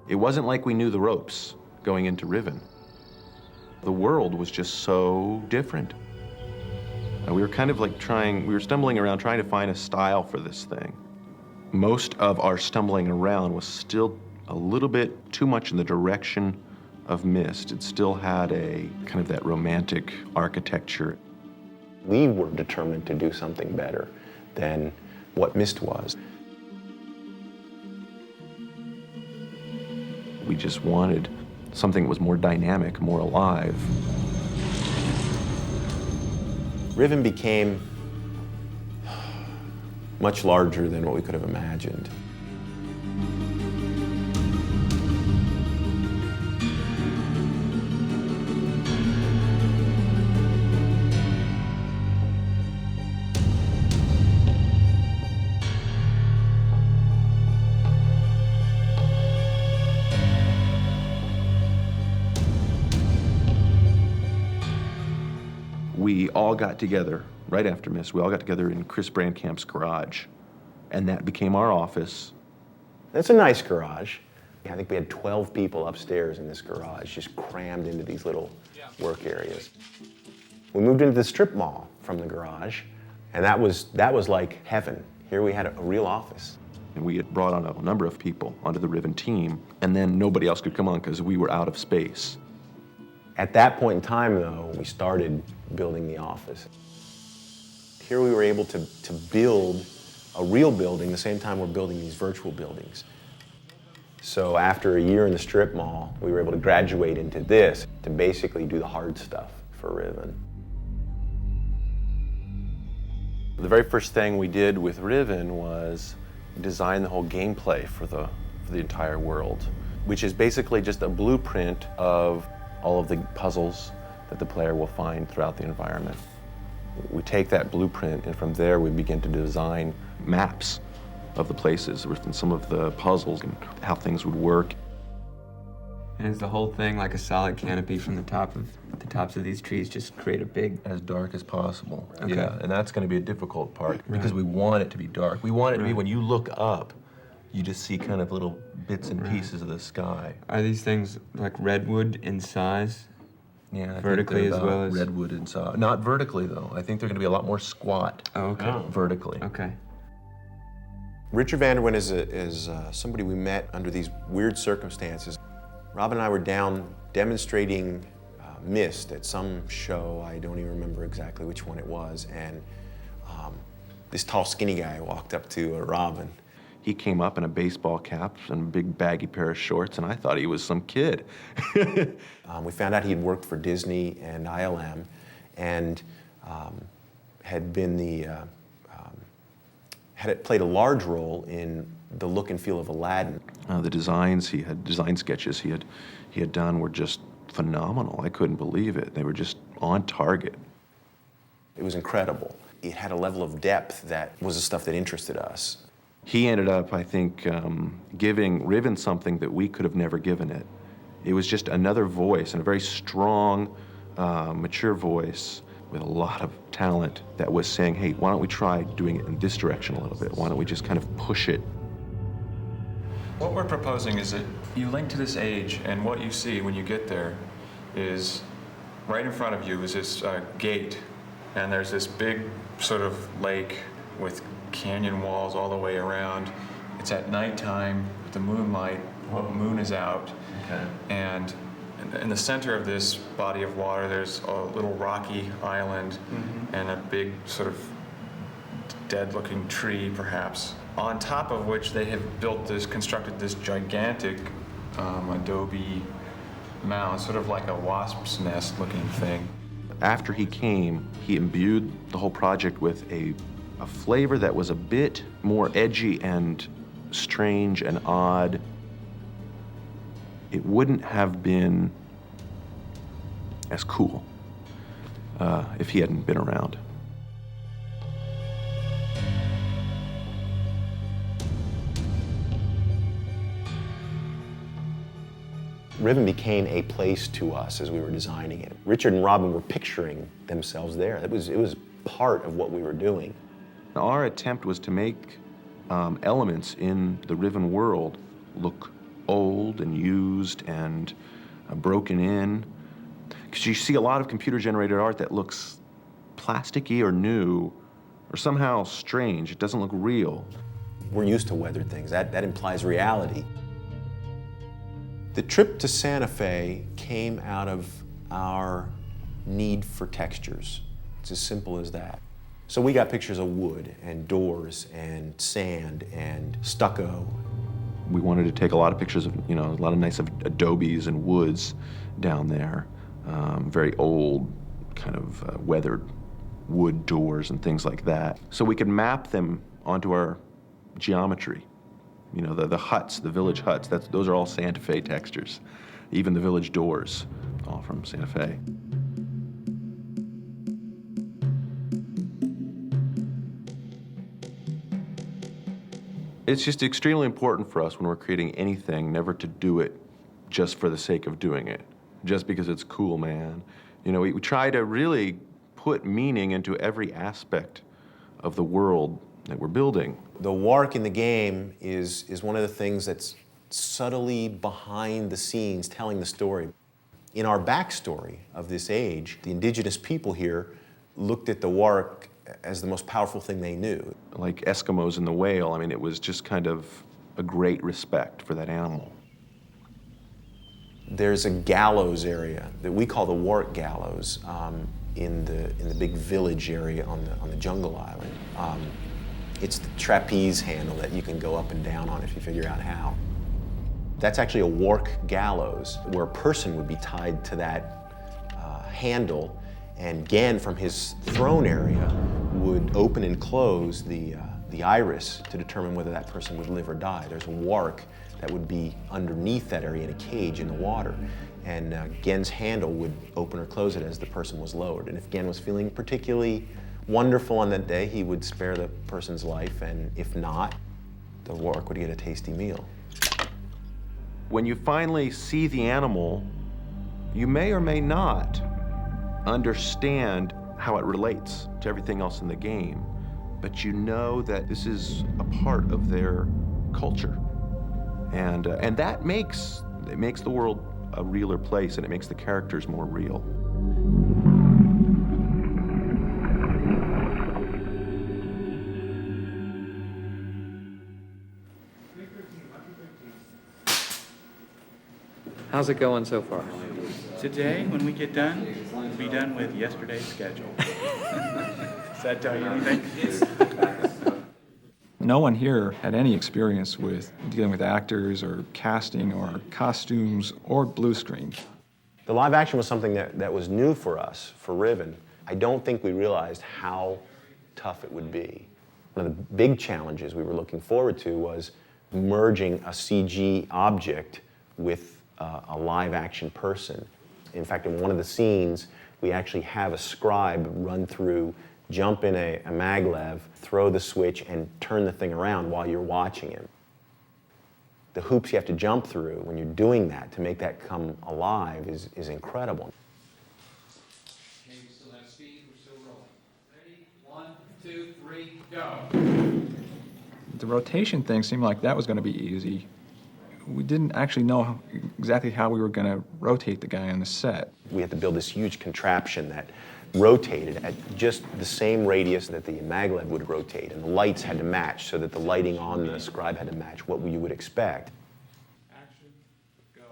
It wasn't like we knew the ropes going into Riven. The world was just so different. And we were kind of like we were stumbling around trying to find a style for this thing. Most of our stumbling around was still a little bit too much in the direction of Myst. It still had a kind of that romantic architecture. We were determined to do something better than what Myst was. We just wanted something that was more dynamic, more alive. Riven became much larger than what we could have imagined. We all got together right after Myst. We all got together in Chris Brandcamp's garage, and that became our office. It's a nice garage. I think we had 12 people upstairs in this garage, just crammed into these little work areas. We moved into the strip mall from the garage, and that was like heaven. Here we had a real office. And we had brought on a number of people onto the Riven team, and then nobody else could come on because we were out of space. At that point in time, though, we started building the office. Here we were able to build a real building the same time we're building these virtual buildings. So after a year in the strip mall, we were able to graduate into this to basically do the hard stuff for Riven. The very first thing we did with Riven was design the whole gameplay for the entire world, which is basically just a blueprint of all of the puzzles that the player will find throughout the environment. We take that blueprint, and from there we begin to design maps of the places and some of the puzzles and how things would work. And is the whole thing like a solid canopy from the tops of these trees, just create a big... As dark as possible. Okay. Yeah, and that's going to be a difficult part because we want it to be dark. We want it to be when you look up, you just see kind of little bits and pieces of the sky. Are these things like redwood in size? Yeah, vertically as well as redwood and size. Not vertically though. I think they're going to be a lot more squat. Oh, okay. Vertically. Okay. Richard Vanderwen is somebody we met under these weird circumstances. Robin and I were down demonstrating Myst at some show. I don't even remember exactly which one it was. And this tall, skinny guy walked up to Robin. He came up in a baseball cap and a big baggy pair of shorts, and I thought he was some kid. We found out he had worked for Disney and ILM and had been had played a large role in the look and feel of Aladdin. The designs design sketches he had done were just phenomenal. I couldn't believe it. They were just on target. It was incredible. It had a level of depth that was the stuff that interested us. He ended up, I think, giving Riven something that we could have never given it. It was just another voice, and a very strong, mature voice with a lot of talent that was saying, hey, why don't we try doing it in this direction a little bit? Why don't we just kind of push it? What we're proposing is that you link to this age, and what you see when you get there is right in front of you is this gate, and there's this big sort of lake with canyon walls all the way around. It's at nighttime with the moonlight. The moon is out. Okay. And in the center of this body of water, there's a little rocky island and a big sort of dead-looking tree, perhaps, on top of which they have constructed this gigantic adobe mound, sort of like a wasp's nest looking thing. After he came, he imbued the whole project with a flavor that was a bit more edgy and strange and odd. It wouldn't have been as cool if he hadn't been around. Riven became a place to us as we were designing it. Richard and Robin were picturing themselves there. It was part of what we were doing. Our attempt was to make elements in the Riven world look old and used and broken in. Because you see a lot of computer-generated art that looks plasticky or new or somehow strange. It doesn't look real. We're used to weathered things. That implies reality. The trip to Santa Fe came out of our need for textures. It's as simple as that. So we got pictures of wood and doors and sand and stucco. We wanted to take a lot of pictures of, a lot of nice adobes and woods down there. Very old, kind of weathered wood doors and things like that. So we could map them onto our geometry. The huts, the village huts, those are all Santa Fe textures. Even the village doors, all from Santa Fe. It's just extremely important for us when we're creating anything never to do it just for the sake of doing it, just because it's cool, man. We try to really put meaning into every aspect of the world that we're building. The wark in the game is one of the things that's subtly behind the scenes telling the story. In our backstory of this age, the indigenous people here looked at the wark as the most powerful thing they knew. Like Eskimos and the whale, it was just kind of a great respect for that animal. There's a gallows area that we call the wark gallows in the big village area on the jungle island. It's the trapeze handle that you can go up and down on if you figure out how. That's actually a wark gallows where a person would be tied to that handle, and Gan from his throne area would open and close the iris to determine whether that person would live or die. There's a wark that would be underneath that area in a cage in the water, and Gen's handle would open or close it as the person was lowered. And if Gen was feeling particularly wonderful on that day, he would spare the person's life, and if not, the wark would get a tasty meal. When you finally see the animal, you may or may not understand how it relates to everything else in the game, but you know that this is a part of their culture, and that makes the world a realer place, and it makes the characters more real. How's it going so far? Today, when we get done, we'll be done with yesterday's schedule. Does that tell you anything? No one here had any experience with dealing with actors or casting or costumes or blue screen. The live action was something that was new for us, for Riven. I don't think we realized how tough it would be. One of the big challenges we were looking forward to was merging a CG object with a live action person. In fact, in one of the scenes, we actually have a scribe run through, jump in a maglev, throw the switch, and turn the thing around while you're watching him. The hoops you have to jump through when you're doing that to make that come alive is incredible. Okay, we still have speed, we're still rolling. Ready? 1, 2, 3, go. The rotation thing seemed like that was going to be easy. We didn't actually know exactly how we were going to rotate the guy on the set. We had to build this huge contraption that rotated at just the same radius that the maglev would rotate, and the lights had to match so that the lighting on the scribe had to match what you would expect. Action, go.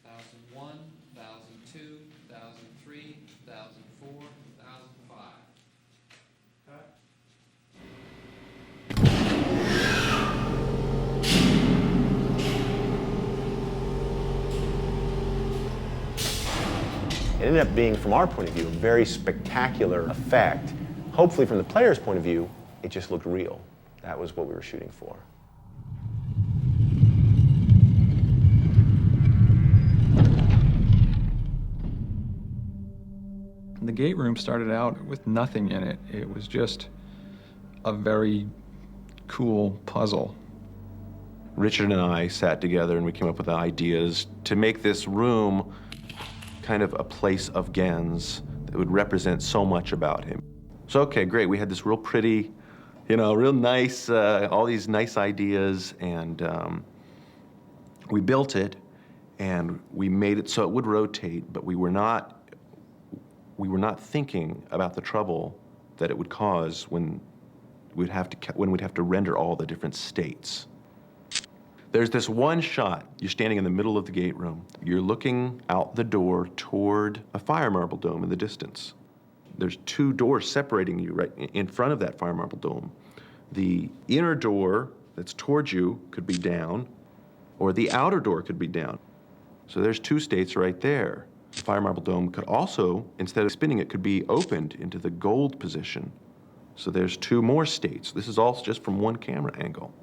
1001, 1002, 1003, 1004, 1005. Cut. It ended up being, from our point of view, a very spectacular effect. Hopefully, from the player's point of view, it just looked real. That was what we were shooting for. The gate room started out with nothing in it. It was just a very cool puzzle. Richard and I sat together and we came up with ideas to make this room kind of a place of Gen's that would represent so much about him. So, okay, great. We had this real pretty, real nice, all these nice ideas, and We built it, and we made it so it would rotate, but we were not thinking about the trouble that it would cause when we'd have to render all the different states. There's this one shot. You're standing in the middle of the gate room. You're looking out the door toward a fire marble dome in the distance. There's two doors separating you right in front of that fire marble dome. The inner door that's towards you could be down, or the outer door could be down. So there's two states right there. The fire marble dome could also, instead of spinning, it could be opened into the gold position. So there's two more states. This is all just from one camera angle.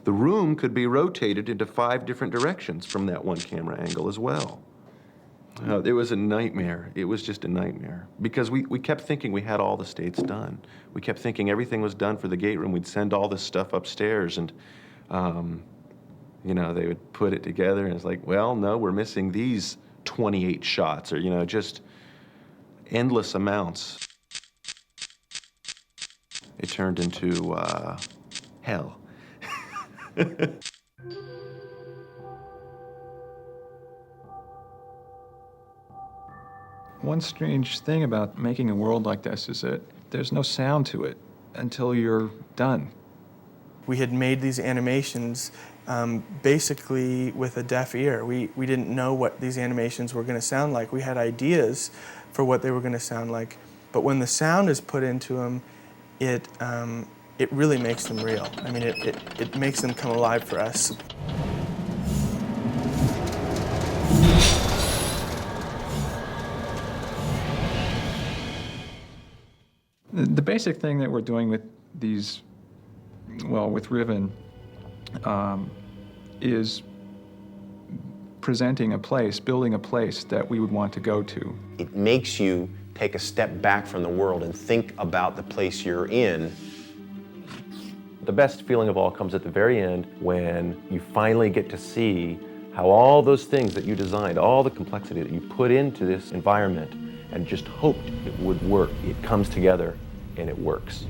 The room could be rotated into 5 different directions from that one camera angle as well. It was a nightmare. It was just a nightmare. Because we kept thinking we had all the states done. We kept thinking everything was done for the gate room. We'd send all this stuff upstairs, and you know, they would put it together, and it's like, well, no, we're missing these 28 shots, or, you know, just endless amounts. It turned into hell. One strange thing about making a world like this is that there's no sound to it until you're done. We had made these animations basically with a deaf ear. We didn't know what these animations were going to sound like. We had ideas for what they were going to sound like, but when the sound is put into them, it really makes them real. I mean, it makes them come alive for us. The basic thing that we're doing with these, well, with Riven, is presenting a place, building a place that we would want to go to. It makes you take a step back from the world and think about the place you're in. The best feeling of all comes at the very end when you finally get to see how all those things that you designed, all the complexity that you put into this environment and just hoped it would work, it comes together and it works.